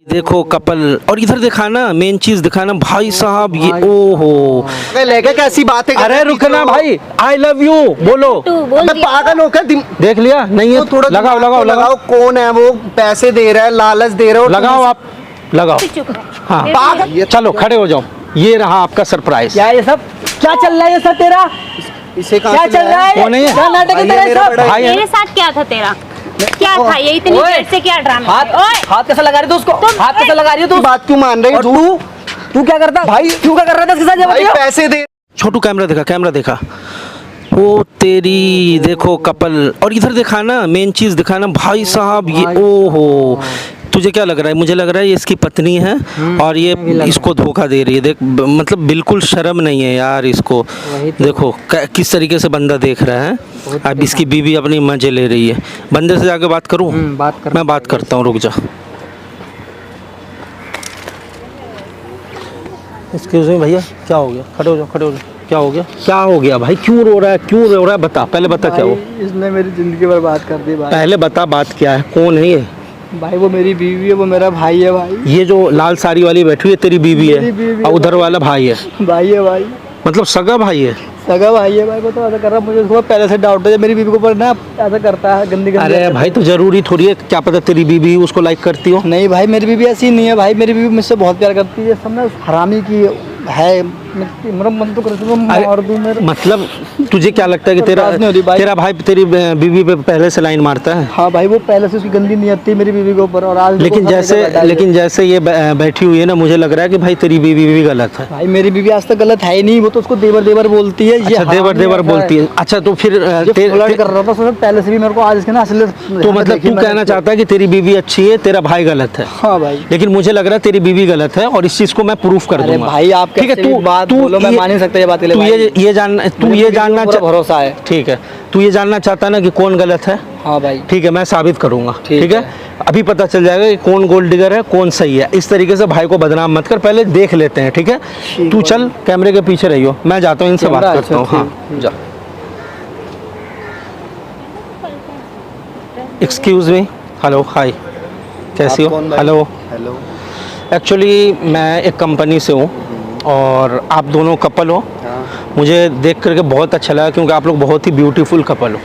देखो कपल, और इधर दिखाना, मेन चीज दिखाना भाई साहब। ये ओहो लेके कैसी बातें कर रहे अरे हो? रुकना भाई, आई लव यू बोलो। अबे पागल हो क्या? देख लिया नहीं है? थोड़ा लगाओ दिमाग लगाओ तो लगाओ कौन है वो? पैसे दे रहा है, लालच दे रहा है। लगाओ, आप लगाओ। हाँ पागल। चलो खड़े हो जाओ, ये रहा आपका सरप्राइज। क्या ये सब क्या चल रहा है? ये सब तेरा इसे क्या चल रहा है? कौन है ये? क्या नाटक है तेरा? ये सब भाई है। मेरे साथ क्या था तेरा? क्या था ये? इतनी ओए, देर से क्या ड्रामा? हाथ कैसा लगा रही तू उसको? हाथ कैसा लगा रही है तू? बात क्यों मान रही और तू? तू क्या करता भाई, तू क्या कर रहा था इसके साथ? ये भाई बताइए। पैसे दे। छोटू कैमरा देखा, कैमरा देखा। ओ तेरी, देखो कपल, और इधर दिखाना, मेन चीज दिखाना भाई साहब। ये ओहो, तुझे क्या लग रहा है? मुझे लग रहा है ये इसकी पत्नी है और ये इसको धोखा दे रही है। देख मतलब बिल्कुल शर्म नहीं है यार इसको। देखो किस तरीके से बंदा देख रहा है। अब इसकी बीवी अपनी मजे ले रही है। बंदे से जाके बात करूं? बात कर। मैं बात करता हूँ, रुक जा। एक्सक्यूज मी भैया, क्या हो गया? खड़े हो जाओ, खड़े हो जाओ। क्या हो गया? क्या हो गया भाई? क्यों रो रहा है? क्यों रो रहा है? बता, पहले बता क्या हो। इसने मेरी जिंदगी बर्बाद कर दी भाई। पहले बता बात क्या है, कौन है ये? भाई वो मेरी बीवी है, वो मेरा भाई है भाई। ये जो लाल साड़ी वाली बैठी हुई है तेरी बीवी मेरी है बीवी और है उधर वाला भाई है? भाई है भाई, मतलब सगा भाई है? सगा भाई है भाई। वो तो ऐसा कर रहा है, मुझे उसको पहले से डाउट है मेरी बीवी के ऊपर ना, ऐसा करता है गंदी गंदी। अरे भाई तो जरूरी थोड़ी है, क्या पता तेरी बीवी उसको लाइक करती हो। नहीं भाई, मेरी बीवी ऐसी नहीं है भाई। मेरी बीवी मुझसे बहुत प्यार करती है। सब ना उस हरामी की है। मेरा मन तो करता है मार दूं मेरे। मतलब तुझे क्या लगता है कि तेरा बर्दाश्त नहीं हो रही भाई। तेरा भाई तेरी बीवी पे पहले से लाइन मारता है? हाँ भाई, वो पहले से उसकी गंदी नियत थी मेरी बीवी के ऊपर। और आज देखो लेकिन सब जैसे जगह बैठा है। लेकिन जैसे ये बैठी हुई है ना, मुझे लग रहा है कि भाई तेरी बीवी भी गलत है। भाई मेरी बीवी आज तक गलत है ही नहीं। वो तो उसको देवर देवर बोलती है। अच्छा, देवर देवर बोलती है। अच्छा तो फिर फ्लर्ट कर रहा था उससे पहले से भी मेरे को। आज इसके ना असली तो मतलब तू कहना चाहता है कि तेरी बीवी अच्छी है, तेरा भाई गलत है? हाँ भाई। लेकिन मुझे लग रहा है तेरी बीवी गलत है और इस चीज को मैं प्रूफ कर अरे दूंगा। भाई आप ठीक है, कैसे भी बात बोलो, मैं मान नहीं सकता ये बात के लिए तू भाई। ये जानना पूरा भरोसा है। ठीक है, तू ये जानना चाहता है ना कि कौन गलत है? हाँ भाई। ठीक है, मैं साबित करूंगा। ठीक ठीक है, अभी पता चल जाएगा कि कौन गोल्ड डिगर है, कौन सही है। इस तरीके से भाई को बदनाम मत कर, पहले देख लेते हैं। ठीक है, तू चल कैमरे के पीछे रहियो, मैं जाता हूँ, इनसे बात करता हूँ। हाँ जा। एक्सक्यूज मी, हेलो, हाय, कैसी हो? Hello, hello. एक्चुअली मैं एक कंपनी से हूँ और आप दोनों कपल हो। मुझे देख करके बहुत अच्छा लगा क्योंकि आप लोग बहुत ही ब्यूटीफुल कपल हो।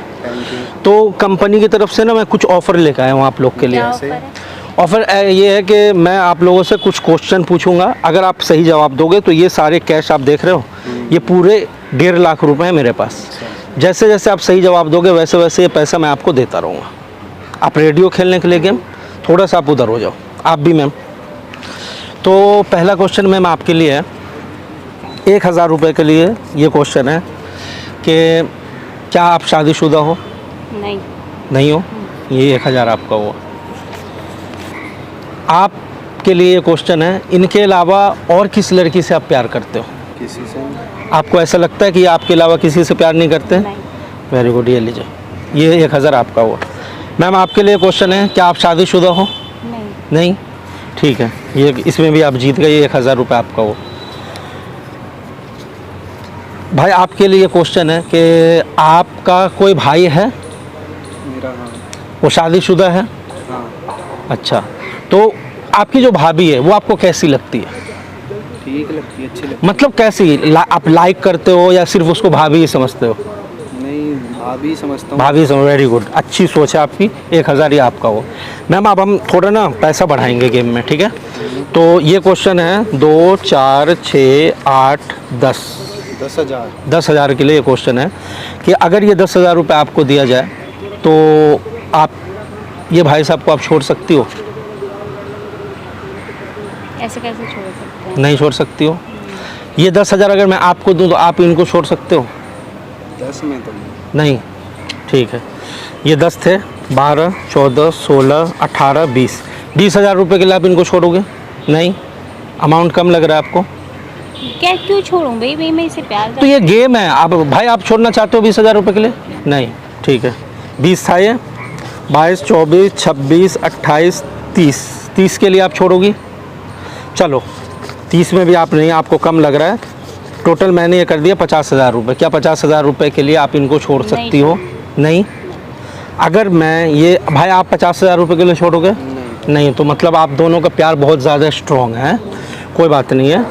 तो कंपनी की तरफ से ना मैं कुछ ऑफ़र लेकर आया हूँ आप लोग के लिए। ऑफ़र ये है कि मैं आप लोगों से कुछ क्वेश्चन पूछूंगा, अगर आप सही जवाब दोगे तो ये सारे कैश आप देख रहे हो, ये पूरे 1.5 लाख रुपए हैं मेरे पास। जैसे जैसे आप सही जवाब दोगे वैसे वैसे ये पैसा मैं आपको देता रहूँगा। आप रेडियो खेलने के लिए गेम, थोड़ा सा आप उधर हो जाओ, आप भी मैम। तो पहला क्वेश्चन मैम आपके लिए है, 1000 रुपये के लिए ये क्वेश्चन है कि क्या आप शादीशुदा हो? नहीं। नहीं हो? ये 1000 आपका हुआ। आपके लिए ये क्वेश्चन है, इनके अलावा और किस लड़की से आप प्यार करते हो? किसी से नहीं। आपको ऐसा लगता है कि आपके अलावा किसी से प्यार नहीं करते? नहीं। वेरी गुड, ये लीजिए, ये 1000 आपका हुआ। मैम आपके लिए क्वेश्चन है, क्या आप शादीशुदा हो? नहीं। नहीं? ठीक है, ये इसमें भी आप जीत गए, ये 1000 रुपये आपका हुआ। भाई आपके लिए क्वेश्चन है कि आपका कोई भाई है? मेरा हाँ। वो शादीशुदा है? हाँ। अच्छा, तो आपकी जो भाभी है वो आपको कैसी लगती है? ठीक लगती है, अच्छी लगती मतलब कैसी? आप लाइक करते हो या सिर्फ उसको भाभी ही समझते हो? है। नहीं, भाभी समझता हूँ। भाभी समझ, वेरी गुड, अच्छी सोच है आपकी। 1000 ही आपका हो। मैम अब हम थोड़ा ना पैसा बढ़ाएंगे गेम में, ठीक है? तो ये क्वेश्चन है 2, 4, 6, 8, 10। 10,000। 10,000 के लिए ये क्वेश्चन है कि अगर ये 10,000 रुपये आपको दिया जाए तो आप ये भाई साहब को आप छोड़ सकती हो? ऐसे कैसे छोड़ सकते हैं? नहीं छोड़ सकती हो। ये 10,000 अगर मैं आपको दूं तो आप इनको छोड़ सकते हो? 10 में तो नहीं। ठीक है, ये 10 थे, 12, 14, 16, 18, 20। 20,000 रुपये के लिए आप इनको छोड़ोगे? नहीं, अमाउंट कम लग रहा है आपको? क्या क्यों छोड़ूं भाई? भाई मैं इसे प्यार तो ये गेम है। आप भाई आप छोड़ना चाहते हो 20,000 रुपये के लिए? नहीं, ठीक है, 20 था ये, 22, 24, 26, 28, 30। 30 के लिए आप छोड़ोगी? चलो 30 में भी आप नहीं, आपको कम लग रहा है। टोटल मैंने ये कर दिया 50,000 रुपये। क्या 50,000 रुपये के लिए आप इनको छोड़ सकती हो? नहीं। अगर मैं ये भाई आप 50,000 रुपये के लिए छोड़ोगे? नहीं तो मतलब आप दोनों का प्यार बहुत ज़्यादा स्ट्रॉन्ग है, कोई बात नहीं है।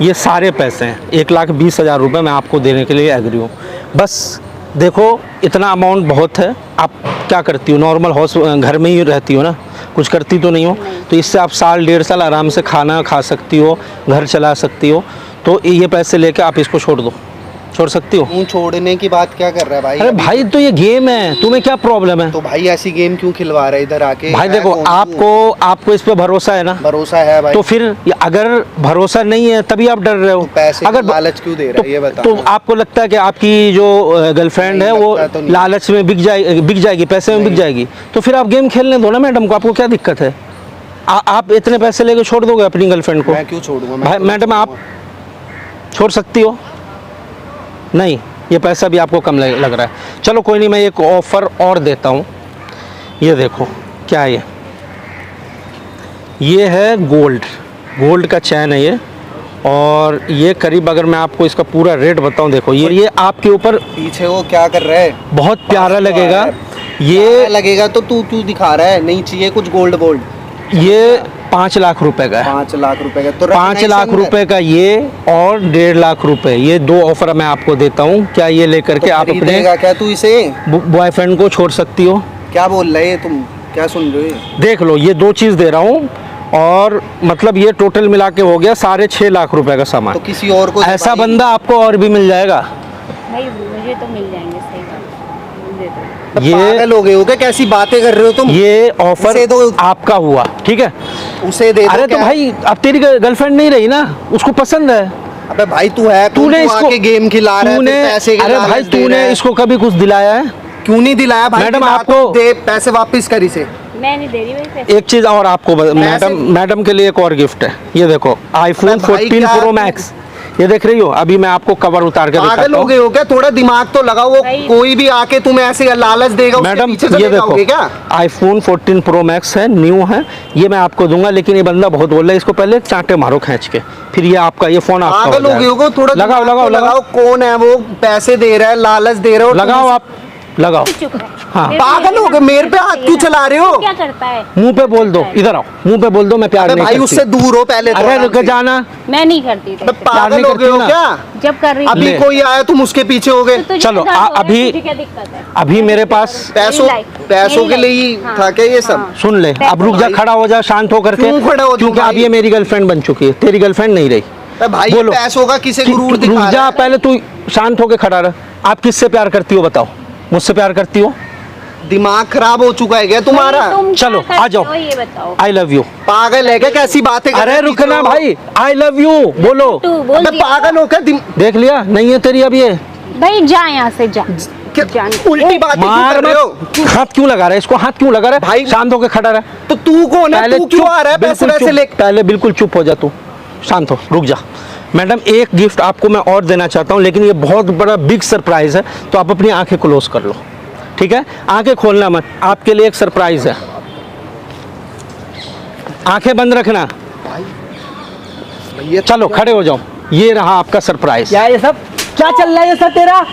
ये सारे पैसे हैं 1,20,000 रुपये मैं आपको देने के लिए एग्री हूँ। बस देखो इतना अमाउंट बहुत है। आप क्या करती हो, नॉर्मल हाउस घर में ही रहती हो ना, कुछ करती तो नहीं हो, तो इससे आप साल 1.5 साल आराम से खाना खा सकती हो, घर चला सकती हो। तो ये पैसे लेके आप इसको छोड़ दो, छोड़ सकती हो। क्यों छोड़ने की बात क्या कर रहा है भाई? अरे भाई तो ये गेम है, तुम्हें क्या प्रॉब्लम है? तो भाई ऐसी गेम क्यों खिलवा रहा है इधर आके? भाई देखो है कौन आपको इस पे भरोसा है ना, भरोसा है भाई। तो फिर अगर भरोसा नहीं है तभी आप डर रहे हो। तो पैसे अगर का लालच क्यों दे रहा है ये बता। तो आपको लगता है कि आपकी जो गर्लफ्रेंड है नहीं वो लगता तो नहीं। लालच में बिक जाएगी, पैसे में बिक जाएगी, तो फिर आप गेम खेलने दो ना मैडम को, आपको क्या दिक्कत है? आप इतने पैसे लेके छोड़ दोगे अपनी गर्लफ्रेंड को? मैं क्यों छोड़ूंगा? भाई तो मैडम आप छोड़ सकती हो? नहीं, ये पैसा भी आपको कम लग रहा है। चलो कोई नहीं, मैं एक ऑफ़र और देता हूँ। ये देखो क्या है, ये है गोल्ड का चैन है ये, और ये करीब अगर मैं आपको इसका पूरा रेट बताऊं, देखो ये आपके ऊपर पीछे वो क्या कर रहा है? बहुत प्यारा लगेगा। ये ये लगेगा तो तू क्यों दिखा रहा है? नहीं चाहिए कुछ गोल्ड ये 5 लाख रुपए का है। 5 लाख रुपए का तो 5 लाख रुपए का ये, और 1.5 लाख रुपए, ये दो ऑफर मैं आपको देता हूँ। क्या ये लेकर के आप अपने खरीदेगा क्या तू इसे? बॉयफ्रेंड को छोड़ सकती हो? क्या बोल रहे है तुम? क्या सुन रहे हो? देख लो, ये 2 चीज़ दे रहा हूँ, और मतलब ये टोटल मिला के हो गया 6.5 लाख रुपए का सामान। तो किसी और को ऐसा भाई। बंदा आपको और भी मिल जाएगा। भाई मुझे तो मिल जाएंगे, सही बात दे दो। ये पागल हो गए हो क्या? कैसी बातें कर रहे हो तुम? ये ऑफर उसे दो। आपका हुआ, ठीक है? उसे दे दो। अरे तो क्या? भाई अब तेरी गर्लफ्रेंड नहीं रही ना, उसको पसंद है। अबे भाई तू है, तूने तू इसको आके गेम खिला रहा है, तूने फिर पैसे के अरे लालच भाई दे रहा तूने है। इसको कभी कुछ दिलाया है? क्यों नहीं दिलाया भाई? मैडम, दिला आपको- तो दे, पैसे वापस कर इसे। मैं नहीं दे रही भाई पैसे। एक चीज और आपको मैडम के लिए एक और गिफ्ट है। ये देखो आईफोन अरे भाई 14 क्या प्रो तू- मैक्स, ये देख रही हो? अभी मैं आपको कवर उतार के पागल दिखाता हो गए हूँ। हो क्या? थोड़ा दिमाग तो लगाओ। वो भाई- कोई भी आके तुम्हें ऐसे लालच देगा, उसके मैडम पीछे से ये ले देखो जाओगे क्या? आईफोन 14 प्रो मैक्स है, न्यू है, ये मैं आपको दूंगा। लेकिन ये बंदा बहुत बोल रहा है, इसको पहले चांटे मारो खींच के, फिर ये आपका ये फोन आपका पागल हो हो गए हो जाएगा। थोड़ा लगाओ दिमाग लगाओ तो लगाओ कौन है वो? पैसे दे रहा है, लालच दे रहा है, और तुम लगाओ, आप लगाओ। चुप रह। हाँ। मेरे पागल हो गए, मेरे पे हाथ क्यों चला रहे हो? तू क्या करता है? मुंह पे बोल दो, इधर आओ, मुंह पे बोल दो मैं प्यार अबे नहीं भाई करती। उससे दूर हो पहले तो अरे आराम रुक से। जाना। मैं नहीं करती अबे तेरे से। पागल नहीं हो गए हो करती ना। क्या? जब कर रही अभी ले। कोई आया तुम उसके पीछे हो गए। तो तुझे चलो, दर्द हो रहा है, अभी- तुझे क्या दिक्कत है? अभी मेरे पास पैसों पैसों के लिए ही हाँ, था क्या ये सब? हाँ। सुन ले, अब रुक जा, खड़ा हो जा शांत होकर के। क्यों खड़ा हो तू क्योंकि अब भाई? ये मेरी गर्लफ्रेंड बन चुकी है, तेरी गर्लफ्रेंड नहीं रही। अबे भाई ये बोलो। पैसों का किसे गुरूर रुक दिखा जा, रहा है? पहले तू शांत होकर खड़ा रह। आप किससे प्यार करती हो बताओ? मुझसे प्यार करती हो? दिमाग खराब हो चुका है क्या तुम्हारा? भाई, तुम चलो, क्या आ करते जाओ। हो ये बताओ। I love you. पागल है क्या? कैसी बातें कर रहे अरे हो? रुकना भाई, आई लव यू बोलो। तू बोल अबे दिया। पागल हो क्या? देख लिया नहीं है तेरी अब ये? भाई जा यहाँ से जा। क्या- जान। उल्टी बातें क्यों मार कर रहे हो? मत। हाथ क्यों लगा रहा है इसको? हाथ क्यों लगा रहा है भाई- शांत होकर खड़ा रह। तो तू कौन है? तू क्यों चुप, आ रहा है पैसे बिल्कुल वैसे चुप, ले? पहले बिल्कुल चुप हो जा तू, शांत हो, रुक जा। मैडम एक गिफ्ट आपको मैं और देना चाहता हूँ, लेकिन ये बहुत बड़ा बिग सरप्राइज है, तो आप अपनी आंखें क्लोज कर लो, ठीक है? आंखें खोलना मत, आपके लिए एक सरप्राइज है। आंखें बंद रखना। भैया चलो खड़े हो जाओ, ये रहा आपका सरप्राइज। क्या ये सब क्या चल रहा है ये सब तेरा?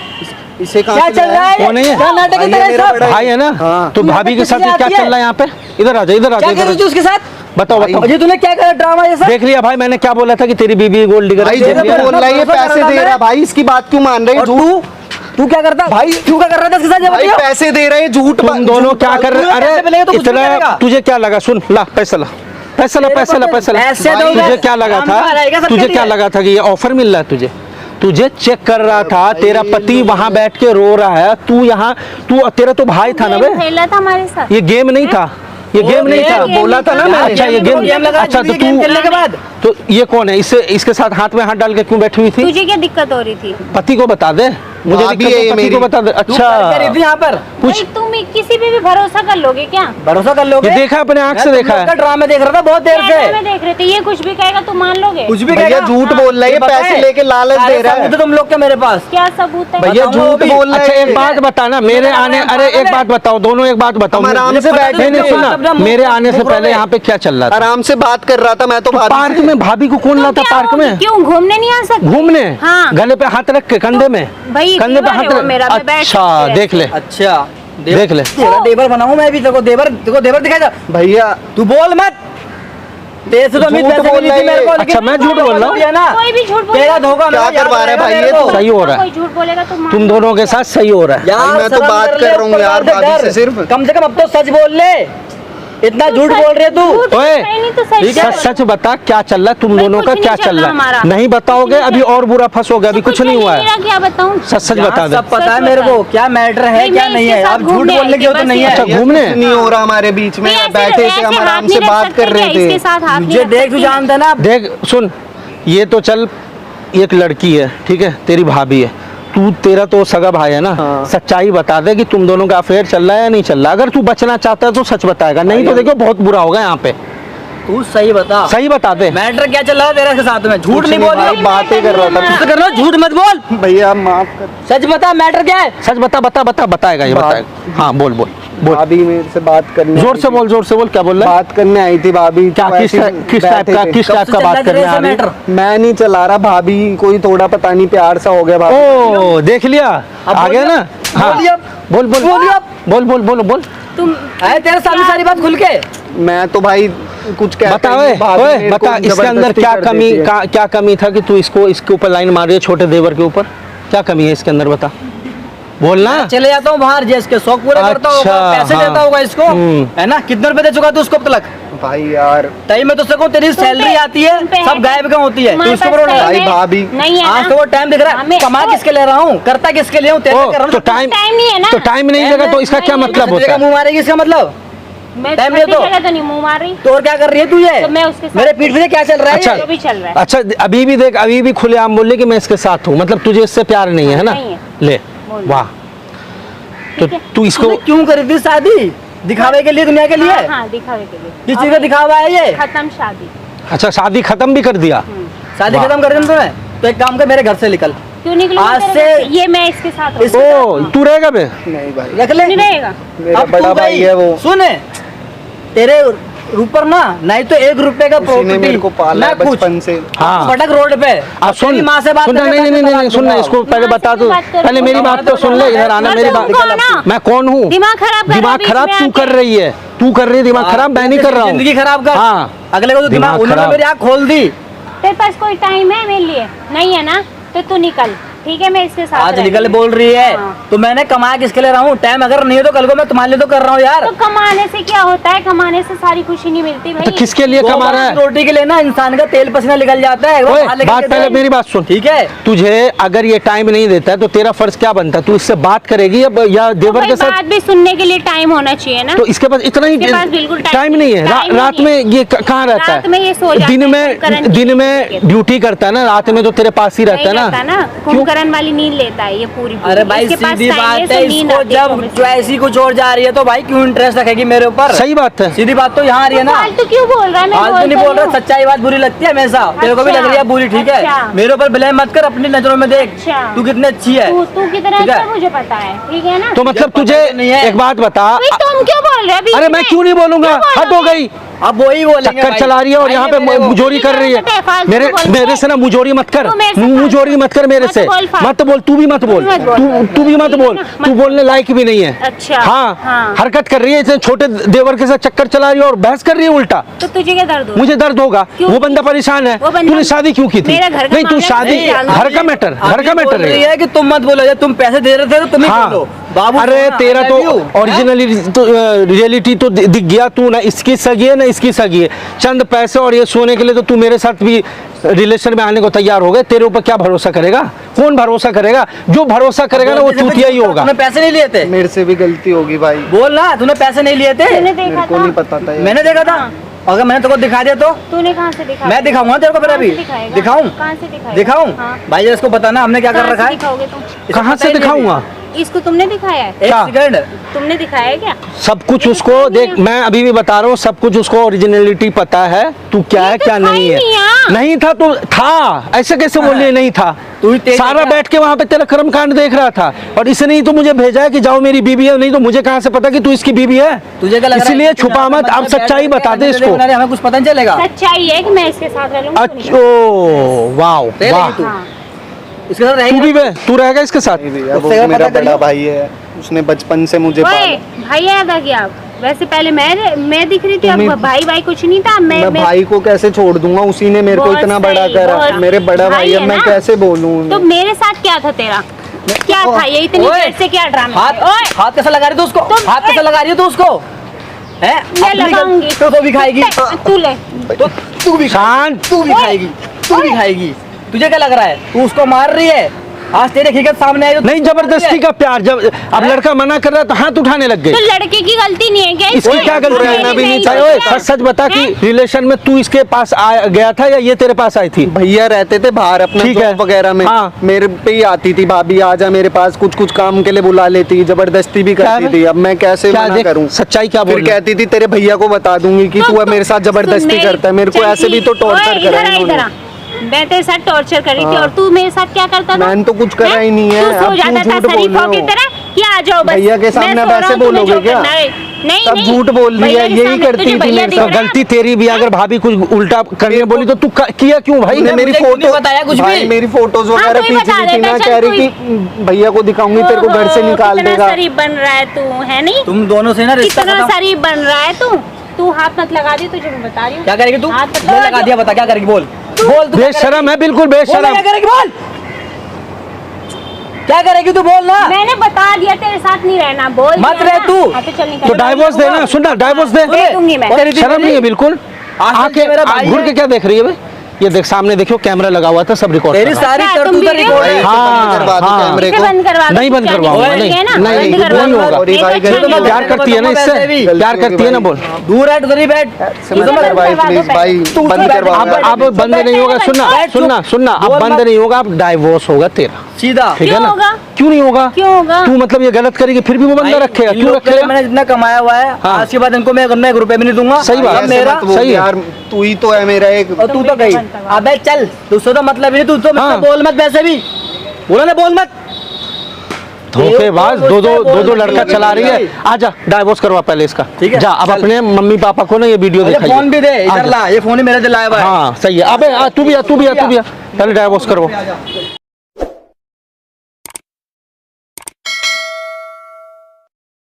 इसे कहाँ क्या से चल लाया? रहा है? कौन है ये? क्या नाटक भाई है तेरा ये मेरा सब? बड़ा- भाई है ना? हाँ। तो तू यहाँ भाभी पे के साथ किससे ये क्या आती है? चल रहा है यहाँ पे? इधर आ जा, इधर आ जा, क्या कर इधर आ रही थी जा। उसके साथ? बताओ भाई- बताओ। ये तूने क्या करा ड्रामा ये सब? देख लिया भाई, मैंने क्या बोला था कि तेरी बीबी गोल्ड डिगर भाई है, जब देख लिया? बोल रहा है ये भरोसा पैसे कर दे रहा रहा है है। भाई, इसकी बात क्यों मान रहे और हो? तू क्या करता भाई? तू क्या कर रहा था इसके साथ ये भाई बताओ? पैसे दे रहे हैं, झूठ तुम दोनों क्या कर रहे? तू पैसे मिलेंगे अरे तो कुछ भी इतना करेगा। तुझे क्या लगा? सुन ला, पैसा ला, पैसा ला, तेरे पैसा ला, को पैसा ला। पैसे भाई, दोगे, तुझे क्या लगा काम तो आ जाएगा था? सबके तुझे लिए। क्या लगा था कि ये ऑफर मिल रहा है तुझे? तुझे चेक कर रहा था, तेरा पति वहां बैठ के रो रहा है, तू यहाँ, तू तेरा तो भाई था ना बे? खेला था हमारे साथ। ये गेम नहीं था, ये गेम नहीं था। गेम बोला था ना नहीं था। मैंने। अच्छा ये गेम लगा अच्छा, तो गेम खेलने के तू बाद तो ये कौन है? इससे इसके साथ हाथ में हाथ डाल के क्यों बैठी हुई थी? तुझे क्या दिक्कत हो रही थी? पति को बता दे, मुझे भाभी दिक्कत है है, ये पति मेरी। को बता दे। तू क्या करी थी अच्छा यहाँ पर? कुछ भाई तुम किसी पे भी भरोसा कर लोगे क्या? भरोसा कर लोगे? ये देखा अपने आंख से, देखा है। ड्रामा देख रहा था बहुत देर कैमरे से। में देख रहे थे, ये कुछ भी कहेगा तो मान लोगे? कुछ भी भैया कहेगा। झूठ बोल रहा है, ये बताए। पैसे लेके लालच सारे दे रहा है। सबूत तुम लोग के मेरे पास। क्या सबूत है? भैया बताओ झूठ अभी। बोल रहा अच्छा है। एक बात बताना, मेरे आने, अरे एक बात बताओ, दोनों एक बात बताओ। हम आराम से बैठे नहीं नहीं थे। सुना, अपना मुंह- मेरे आने से मुंह पहले पे। यहाँ पे क्या चल रहा था? आराम से बात कर रहा था मैं तो भाभी पार्क से। में भाभी को कौन तो लाता क्या पार्क हो? में? क्यों घूमने नहीं आ सकते? घूमने? हाँ। गले पे हाथ रख के, कंधे में? भाई कंधे पे दीवार है हाथ वो रख। मेरा, मैं बैठ अच्छा सकती देख ले, अच्छा देख ले। तेरा देवर बनाऊं मैं भी, तेरे को देवर दिखाएगा। भैया तू बोल मत, तेरे से तो अमित झूठ पैसे बोल मिली थी रही मेरे को, है। लेकिन अच्छा, मैं झूठ बोल रहा हूँ? है ना, कोई भी झूठ तेरा बोलेगा। धोखा क्या मेरा करवा याद रहा है भाई रहेगा ये मेरे तो? को। सही हो रहा है, कोई झूठ बोलेगा तो मान तुम दोनों के साथ सही हो रहा है। यार मैं तो शर्म बात कर कर ले, रहा हूँ ऊपर यार से भाभी डर। से सिर्फ। कम से कम अब तो सच बोल ले, इतना झूठ बोल रही है तू। ओए, नहीं तो सही ठीक है? सच सच बता क्या चल रहा है तुम भाई, दोनों कुछ का, नहीं क्या चल चल रहा रहा है? हमारा। नहीं बताओगे अभी और बुरा फंसोगे, अभी कुछ नहीं हुआ है। मेरा क्या बताऊं? सच सच यहाँ बता दे। सब पता है सच मेरे बता। को, क्या मैटर है नहीं, क्या मैं नहीं इसके है। साथ अब झूठ घूमने बोलने आई की थी, तो बस नहीं ये। है। अच्छा, घूमने? कुछ नहीं हो रहा हमारे बीच में, नहीं, बैठे थे हम आराम से बात कर रहे इसके थे। साथ हाथ नहीं मुझे रख देख, तू सकते। जानता ना। देख सुन, ये तो चल एक लड़की है, ठीक है, तेरी भाभी है, तू तेरा तो सगा भाई है ना। हाँ। सच्चाई बता दे कि तुम दोनों का अफेयर चल रहा है या नहीं चल रहा। अगर तू बचना चाहता है तो सच बताएगा, नहीं तो देखो बहुत बुरा होगा यहाँ पे। तू सही बता, सही बता दे। मैटर क्या चल रहा है तेरे के साथ में? झूठ नहीं बोल भाई, रही, बातें कर रहा था। तुझसे कर रहा हूँ, झूठ मत बोल। भैया माफ कर, सच बता, मैटर क्या है? सच बता, बताएगा ये, बात- बताएगा। हाँ बोल बोल बोल, भाभी मेरे से बात करने जोर आई से थी। बोल, जोर से बोल, क्या बोल रहा है? बात करने आई थी भाभी। क्या तो किस ऐसे किस टाइप बैठे का, थे। किस कब टाइप से का चल बात रहा करने तेरे आ से रही है? मैटर? मैं नहीं चला रहा, भाभी कोई थोड़ा पता नहीं प्यार सा हो गया भाभी। ओ देख लिया, अब आ गया बोलिए, ना। हाँ बोलिए अब। बोल बोल बोलिए अब। बोल बोल बोल बोल तुम आए तेरे सामने सारी बात खुल के। मैं तो भाई कुछ कहता बता, ही ओए नहीं, भाभी ओए मेरे को बता, इसके अंदर जबरदस्ती क्या कर कमी, देती है। क्या कमी था कि तू इसके ऊपर लाइन मार रही है, छोटे देवर के ऊपर? क्या कमी है इसके अंदर, बता, बोलना। चले जाता हूँ बाहर, जैसे के शौक पूरे करता अच्छा, होगा, पैसे हाँ। देता होगा इसको, है ना? कितने रुपए दे चुका तू उसको अब तक? भाई यार टाइम में तो उसको तेरी सैलरी आती है, सब गायब कहाँ होती है? तू तुम्हारे उसको पास बोल time भाई, है? भाभी। नहीं है आज ना? तो वो टाइम दिख रहा है, हमें- कमा किसके ले रहा हूँ, करता किसके लिए हूँ, तेरे ओ लिए कर रहा तो हूँ। टाइम नहीं है ना? तो टाइम नहीं लगा तो इसका क्या नहीं है ना? मतलब होता तेरे का है? मुंह मारेगी इसका मतलब? मैं टाइम छोटी दे दो। जगह तो नहीं मुंह मार रही। तो और क्या कर रही है तू ये? तो मैं उसके साथ- मेरे पीठ पे क्या चल रहा है अच्छा। ये? जो भी चल रहा है। अच्छा अभी भी देख, अभी भी खुलेआम बोल रही कि मैं इसके साथ हूँ, मतलब तुझे इससे प्यार नहीं है ना? नहीं है। ले बोल। वाह, तो ठीक है। तू इसको तूने क्यों करी थी शादी? दिखावे के लिए, दुनिया के लिए? हाँ, हाँ, दिखावे के लिए। किस चीज का दिखावा है ये? खत्म शादी। अच्छा शादी खत्म भी कर दिया? शादी वाह। खत्म कर दी तूने? तो एक काम कर, मेरे घर से निकल, क्यों निकलूंगा आज तेरे से- घर से? ये मैं इसके साथ इस- रहूंगा। ओ तू रहेगा बे? नहीं भाई, रख ले। नहीं रहेगा। मेरा अब बड़ा तू भाई गई, है वो। सुन, तेरे ऊपर ना नहीं तो 1 रुपए का उसी ने मेरे को पाला है ना कुछ। बचपन से। हाँ। भटक रोड पे अब सुन, तेरी माँ से बात सुनना, करके नहीं नहीं पैसे नहीं सुनना, दूंगा। इसको पहले माँ बता से दो, बात करो। पहले मेरी बात तो सुन ले, इधर आना, और मेरी तुम बात। कौन हो? मैं कौन हूँ? दिमाग खराब कर रहा दिमाग बीच खराब में तू आके। कर रही है, तू कर रही है दिमाग खराब, मैं नहीं कर रहा हूँ। जिंदगी खराब कर। हाँ। अगले को तो दिमाग, उन्होंने खराब। मेरी आँख खोल दी। तेरे पास कोई टाइम है मेरे लिए? नहीं है ना? तो तू निकल, ठीक है? मैं इसके साथ आज रहूंगी। निकल बोल रही है, हाँ। तो मैंने कमाया किसके लिए रहा हूँ? टाइम अगर नहीं है तो कल को मैं तुम्हारे लिए तो कर रहा हूँ यार। तो कमाने से क्या होता है? कमाने से सारी खुशी नहीं मिलती भाई। तो किसके लिए दो कमा रहा बार है? रोटी के लिए ना इंसान का तेल पसीना निकल जाता है। वो ओए, बाहर निकल बात के पहले दे। मेरी बात सुन। ठीक है, तुझे अगर ये टाइम नहीं देता है तो तेरा फर्ज क्या बनता है? तू इससे बात करेगी या तो देवर भाई के साथ? बात भी सुनने के लिए टाइम होना चाहिए ना। तो इसके पास इतना ही इसके पास बिल्कुल टाइम नहीं है। टाइम रात नहीं में है। ये कहाँ रहता रात में ये सो है? जाता दिन है, में कुंभकर्ण दिन की में नींद ड्यूटी करता है ना, रात में तो तेरे पास ही रहता है नहीं रहता ना। ना, कुंभकर्ण वाली नींद लेता है ये पूरी। अरे भाई इसके पास सीधी time बात सो है, नींद इसको आती है जब 24 चॉइस ही कुछ और जा रही है तो भाई क्यों इंटरेस्ट रखेगी मेरे ऊपर? सही बात है। सीधी बात तो यहाँ आ रही है ना। फालतू क्यों बोल रहा है? मैं आज तो नहीं तो बोल रहा, हूँ। सच्चाई बात बुरी लगती है हमेशा। तेरे को भी लग रही है बुरी, ठीक है? अच्छा। मेरे ऊपर ब्लेम मत कर, अपनी नजरों में देख अच्छा। तू कितनी अच्छी है। तू कितना ठीक है? अच्छा मुझे पता है, ठीक है ना? तो मतलब पता तुझे नहीं है। एक बात बता, भाई तुम क्यों बोल रहे हो बीच अरे मैं में? क्यों नहीं बोलूंगा? क्यों बोल हद हो रहे गई, अब वही बोलेंगे चक्कर भाई। चला रही है और भाई यहाँ ने पे मेरे को- मुजोरी कर रही है। फालतू मेरे बोल मेरे रहे से ना मुजोरी मत कर, तू मेरे से मुजोरी मत कर मेरे मत से, बोल फालतू। मत बोल, तू भी मत बोल, मत बोल। तू भी मत ठीक है बोल, ना? तू मत- बोलने लायक भी नहीं है। अच्छा, हाँ, हाँ। हरकत कर रही है, इतने छोटे देवर के साथ चक्कर चला रही है और बहस कर रही है उल्टा। तो तुझे क्या दर्द हो? मुझे दर्द होगा, क्यों? वो बंदा परेशान है। वो बंदा- तूने शादी क्यों की थी? मेरा घर का नहीं तू मामला शादी, नहीं जानती। घर का मैटर, घर का मैटर बोल रही है। है कि तुम मत बोलो, जब तुम पैसे दे रहे थे तो तुम ही हाँ। बोलो। बाबू अरे सोना, तेरा I तो love you, हैं? ओरिजिनली तो रियलिटी तो दिख गया। तू ना इसकी सगी है ना इसकी सगी है, चंद पैसे और ये सोने के लिए तो तू मेरे साथ भी रिलेशन में आने को तैयार हो गए। तेरे ऊपर क्या भरोसा करेगा? कौन भरोसा करेगा? जो भरोसा करेगा ना वो चूतिया ही होगा। तूने पैसे नहीं लिए थे? मेरे से भी गलती होगी भाई, बोल ना, तूने पैसे नहीं लिए थे? तूने मेरे देखा को था? नहीं पता था यार। मैंने देखा था। अगर मैंने तेरे को दिखा दिया तो तूने कहाँ से दिखा? मैं दिखाऊंगा तेरे को फिर कहाँ अभी। से दिखाएगा? दिखाऊं? कहाँ से दिखाएगा? दिखाऊं? हाँ। भाई इसको बताना हमने क्या कर कहाँ रखा से है। दिखाओगे तुम? इसको कहाँ पता से ही नहीं दिखाऊंगा? है। इसको तुमने दिखाया है? एक क्या? सेकंड, तुमने दिखाया है क्या? सब कुछ उसको देख, मैं अभी भी बता रहा हूँ, सब कुछ उसको ओरिजिनलिटी पता है, तू क्या है तो क्या था नहीं ही है। नहीं यार। नहीं था तो था, ऐसे कैसे बोल रही है नहीं था? तू ही तेज सारा है क्या? बैठ के वहां पे तेरा कर्म कांड देख रहा था और इसने ही तो मुझे भेजा है कि जाओ मेरी बीबी है, नहीं तो मुझे कहाँ से पता कि तू इसकी बीबी है? तुझे क्या लग रहा है? इसलिए कि छुपा मत, अब सच्चाई बता दे इसको। हमें कुछ पता नहीं चलेगा। सच्चाई है कि मैं इसके साथ रह लूंगी। अच्छा, वाह तेरे वाह, ही तू। हाँ। इसके साथ तू रहेगी भी बे, तू रहेगा इसके साथ? नहीं भैया, वो उससे मेरा पता बड़ा करियो। भाई है। उसने बचपन से मुझे ओए पाला। भाई याद आ गया अब। वैसे पहले मैं दिख रही थी, तुम्हें- अब भाई कुछ नहीं था। मैं भाई को कैसे छोड़ दूंगा, उसी ने मेरे को बहुत इतना बड़ा सही, करा, बहुत- मेरे बड़ा भाई है, है मैं ना? कैसे बोलूं तो उन्हें? मेरे साथ क्या था तेरा? क्या था ये इतनी ओए, देर से क्या ड्रामा? हाथ ओए हाथ कैसे लगा रही तू उसको? तुम- हाथ कैसे लगा रही है तू उसको? हैं? मैं अपनी लगाऊंगी। तो भी खाएगी। तू ले। तो तू भी शांत। तू भी ओए, खाएगी, तू भी खाएगी। तुझे क्या लग रहा है तू उसको मार रही है? आज तेरे हकीकत सामने आई तो नहीं, जबरदस्ती का प्यार। जब अब लड़का मना कर रहा है तो हाथ उठाने लग गए। तो लड़के की गलती नहीं है क्या? इसकी क्या गलती रहना है? भी नहीं चाहे ओए, सच सच बता कि रिलेशन में तू इसके पास गया था या ये तेरे पास आई थी? भैया रहते थे बाहर अपना ठीक है। जॉब वगैरह में, हाँ। मेरे पे ही आती थी, भाभी आजा मेरे पास, कुछ कुछ काम के लिए बुला लेती, जबरदस्ती भी क्या करती है? थी। अब मैं कैसे क्या मना देख, करूं? सच्चाई क्या बोल फिर रही है? कहती थी तेरे भैया को बता दूंगी कि तू मेरे साथ जबरदस्ती करता है, मेरे को ऐसे भी तो टॉर्चर करा है इन्होंने। मैं तेरे साथ टॉर्चर कर रही थी हाँ। और तू मेरे साथ क्या करता था? मैंने तो कुछ करा हैं? ही नहीं है, तू अब सो तू जाता था झूठ बोल शरीफों रहे की हो। तरह कि आ जाओ बस। भैया के मैं सामने सो रहा वैसे हूँ, तुम्हें बोलोगे जो क्या? करना है। नहीं तब नहीं, झूठ बोल रही भैया है, के यही सामने करती तुझे थी भैया मेरे दिख तो साथ। रहा है? गलती तेरी भी, अगर भाभी कुछ उल्टा करने बोली तो तू किया क्यों भाई? तूने मेरी मुझे क्यों नहीं फोटो बताया कुछ भी? भाई मेरी फोटोज हाँ, वगैरह तू ही खींच बता ली थी देता, ना, चल कह तू रही ही। कि भैया को दिखाऊंगी तेरे को घर से निकाल कितना देगा। शरीफ बन रहा है तू, है नहीं? तुम दोनों से ना रिश्ता कितना खत्म। शरीफ बन रहा है तू हाथ मत लगा दी, तुझे मैं बता रही हूँ। क्या करेगी तू? हाथ मत ये लगा दिया, बता क्या करेगी? बोल बोल तू क्या बेशरम है, बिल्कुल करेगी? बोल बेशरम। क्या करेगी? बोल क्या करेगी तू? बोल ना। मैंने बता दिया तेरे साथ नहीं रहना, बोल मत दिया रह ना। तू। हाँ, तो चल निकल। तो डाइवोर्स देना, सुनना, डाइवोर्स दे। दे दूंगी मैं। तेरी शर्म नहीं है बिल्कुल? आज तक आके मेरा भाई घूर है। के क्या देख रही है बे? ये देख सामने देखियो, कैमरा लगा हुआ था, सब रिकॉर्ड तेरी कर रहा है। सारी क्या, तुम करतूतें वीडियो रिकॉर्ड भाई है। इसे हाँ, बंद करवा दो हाँ। कैमरे इसे को। बंद करवा दो, नहीं बंद क्या करवाऊंगा, निकल नहीं, गया ना? नहीं, बंद नहीं, करवा नहीं दो। होगा। सॉरी भाई, ये तो गलती अच्छा हो प्यार गई। करती है ना वैसे भी। इससे, प्यार करती है ना, बोल। दूर है उधर ही बैठ। समझ बंद करवाई करवा दो प्लीज भाई, तू बंद उसको करवाओ अब यार। अब बंद नहीं होगा, सुनना बैठ चुप। सुनना सुनना, अब बोल बंद मत। नहीं होगा, अब डाइवोर्स होगा तेरा, सीधा ठीक है क्यों ना? होगा? क्यों नहीं होगा? क्यों होगा? तू मतलब ये गलत करेगी फिर भी वो बंदा भाई, रखेगा? इन क्यों लोग के लिए रखेगा? मैंने जितना कमाया हुआ है, हाँ। आज के बाद इनको मैं एक रुपए भी नहीं दूंगा। सही बात। अब ऐसे मेरा मत बोल सही है। यार, तू ही तो है मेरा एक। और तू तो गई। अबे चल, तुझसे तो मतलब ही नहीं, तू तो हाँ। मुझसे बोल मत। वैसे भी बोला ना, बोल मत। धोखेबाज, दो लड़का चला रही है। भाई। आजा डाइवोर्स करवा पहले इसका, ठीक है, जा अब चल। अपने मम्मी पापा को ना ये वीडियो ये दिखाइए। फोन भी दे, इधर आजा। ला। ये फोन ही मेरे दिलाया हुआ है। हाँ सही है। अबे तू भी आ, पहले डाइवोर्स करवाओ।